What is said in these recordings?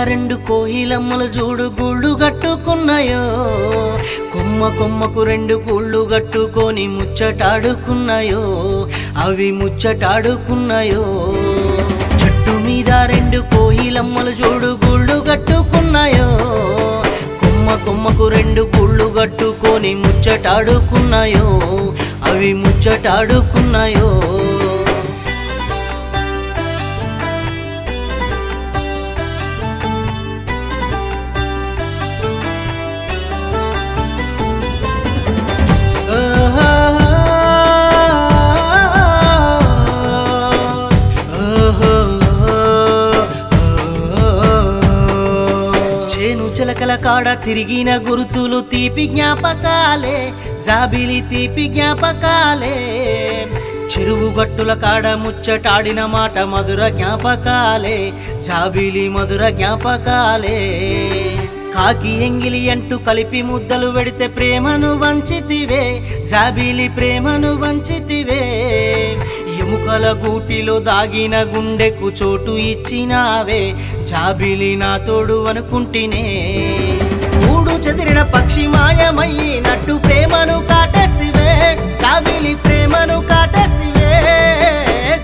రెండు కోయిలమ్మలు చూడు గూళ్ళు కట్టుకున్నాయో కొమ్మ కొమ్మకు రెండు గూళ్ళు కట్టుకొని ముచ్చటాడుకున్నాయో అవి ముచ్చటాడుకున్నాయో చెట్టు మీద రెండు కోయిలమ్మలు చూడు గూళ్ళు కట్టుకున్నాయో కొమ్మ కొమ్మకు రెండు గూళ్ళు కట్టుకొని ముచ్చటాడుకున్నాయో అవి ముచ్చటాడుకున్నాయో చిలకల కాడ తిరిగిన గుర్తులు తీపి జ్ఞాపకాలే జాబిలి తీపి జ్ఞాపకాలే చెరువు గట్టుల కాడ ముచ్చటాడిన మాట మధుర జ్ఞాపకాలే జాబిలి మధుర జ్ఞాపకాలే కాకి ఎంగిలి అంటూ కలిపి ముద్దలు పెడితే ప్రేమను వంచితివే జాబిలి ప్రేమను వంచితివే ఎముకల గూటిలో దాగిన గుండెకు చోటు ఇచ్చినావే జాబిలి నా తోడు అనుకుంటేనే మూడు చెదిరిన పక్షి మాయమయ్యినట్టు ప్రేమను కాటేస్తివే జాబిలి ప్రేమను కాటేస్తివే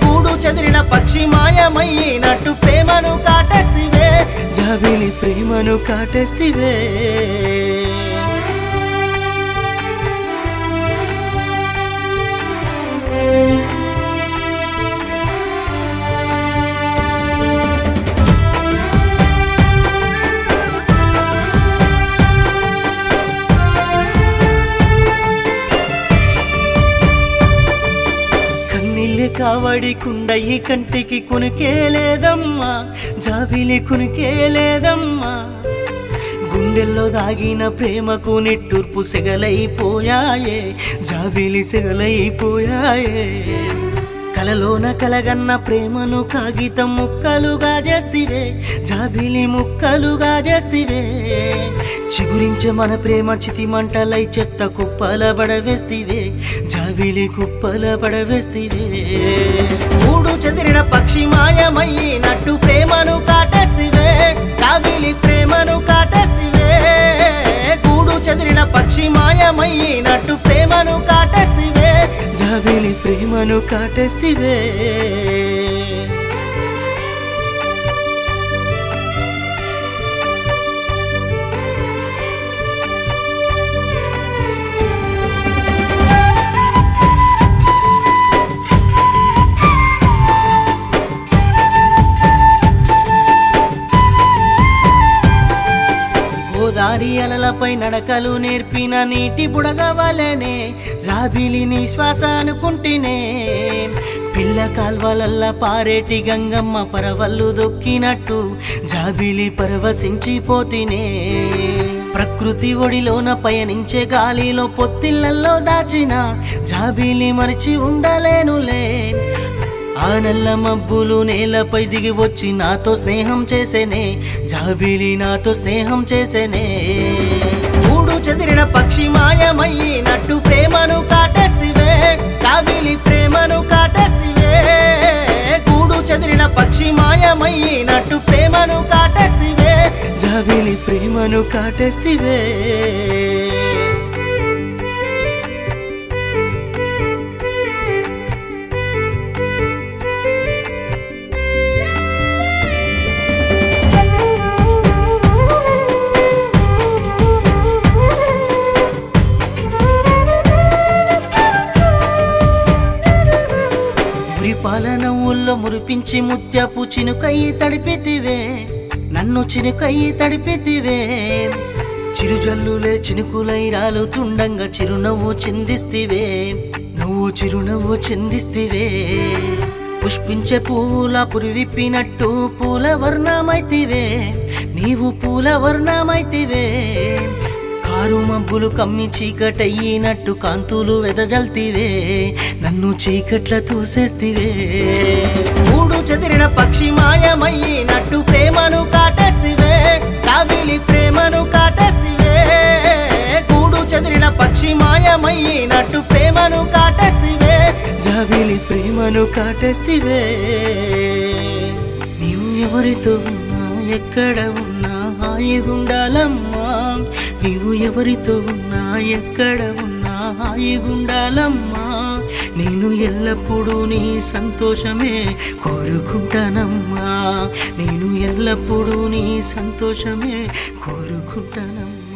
గూడు చెదిరిన పక్షి మాయమయ్యినట్టు ప్రేమను కాటేస్తివే జాబిలి ప్రేమను కాటేస్తివే కావడి కుండయి కంటికి కునికేలేదమ్మా జాబిలి కునికేలేదమ్మా గుండెల్లో దాగిన ప్రేమకు నిట్టూర్పు సెగలైపోయాయే జాబిలి సెగలైపోయాయే కలలోన కలగన్న ప్రేమను కాగితం ముక్కలుగా చేస్తివే జాబిలి ముక్కలుగా చేస్తివే చిగురించే మన ప్రేమ చితి మంటలై చెత్త కుప్పల పడవేస్తివే జాబిలి కుప్పల పడవేస్తివే మూడు చెదిరిన పక్షి మాయమయ్యినట్టు ప్రేమను కాటేస్తివే జాబిలి ప్రేమను కాటేస్తివే గూడు చెదిరిన పక్షి మాయమయ్యినట్టు ప్రేమను కాటేస్తివే జాబిలి ప్రేమను కాటేస్తివే గోదారి అలలపై నడకలు నేర్పిన నీటి బుడగవలనే జాబిలిని శ్వాస అనుకుంటేనే పిల్ల కాల్వలల్ల పారేటి గంగమ్మ పరవళ్ళు దొక్కినట్టు జాబిలి పరవశించిపోతినే ప్రకృతి ఒడిలోన పయనించే గాలిలో పొత్తిళ్లలో దాచిన జాబిలి మరిచి ఉండలేనులే ఆ నల్ల మబ్బులు నేలపై దిగి వచ్చి నాతో స్నేహం చేసేనే జాబిలి నాతో స్నేహం చేసేనే మూడు చెదిరిన పక్షి మాయమయ్యినట్టు ప్రేమను కాటేస్తివే జాబిలి ప్రేమను కాటేస్తివే గూడు చెదిరిన పక్షి మాయమయ్యినట్టు ప్రేమను కాటేస్తివే జాబిలి ప్రేమను కాటేస్తివే పాలనవుల్లో మురిపించి ముత్యపు చినుకయ్యి తడిపితివే నన్ను చినుకయ్యి తడిపితివే చిరుజల్లులే చినుకులై రాలుతుండంగా చిరునవ్వు చిందిస్తివే నువ్వు చిరునవ్వు చిందిస్తివే పుష్పించే పూల పురివిప్పినట్టు పూల వర్ణమైతివే నీవు పూల వర్ణమైతివే కారు మబ్బులు కమ్మి చీకటయ్యినట్టు కాంతులు వెదజల్తివే నన్ను చీకట్ల తూసేస్తివే మూడు చెదిరిన పక్షి మాయమయ్యినట్టు ప్రేమను కాటేస్తివే జాబిలి ప్రేమను కాటేస్తివే గూడు చెదిరిన పక్షి మాయమయ్యినట్టు ప్రేమను కాటేస్తివే జాబిలి ప్రేమను కాటేస్తివే నీవు ఎవరితో ఉన్నావు ఎక్కడ ఉన్నా హాయిగుండాలమ్మా నీవు ఎవరితో ఉన్నా ఎక్కడ ఉన్నా హాయిగుండాలమ్మా నేను ఎల్లప్పుడూ నీ సంతోషమే కోరుకుంటానమ్మా నేను ఎల్లప్పుడూ నీ సంతోషమే కోరుకుంటానమ్మా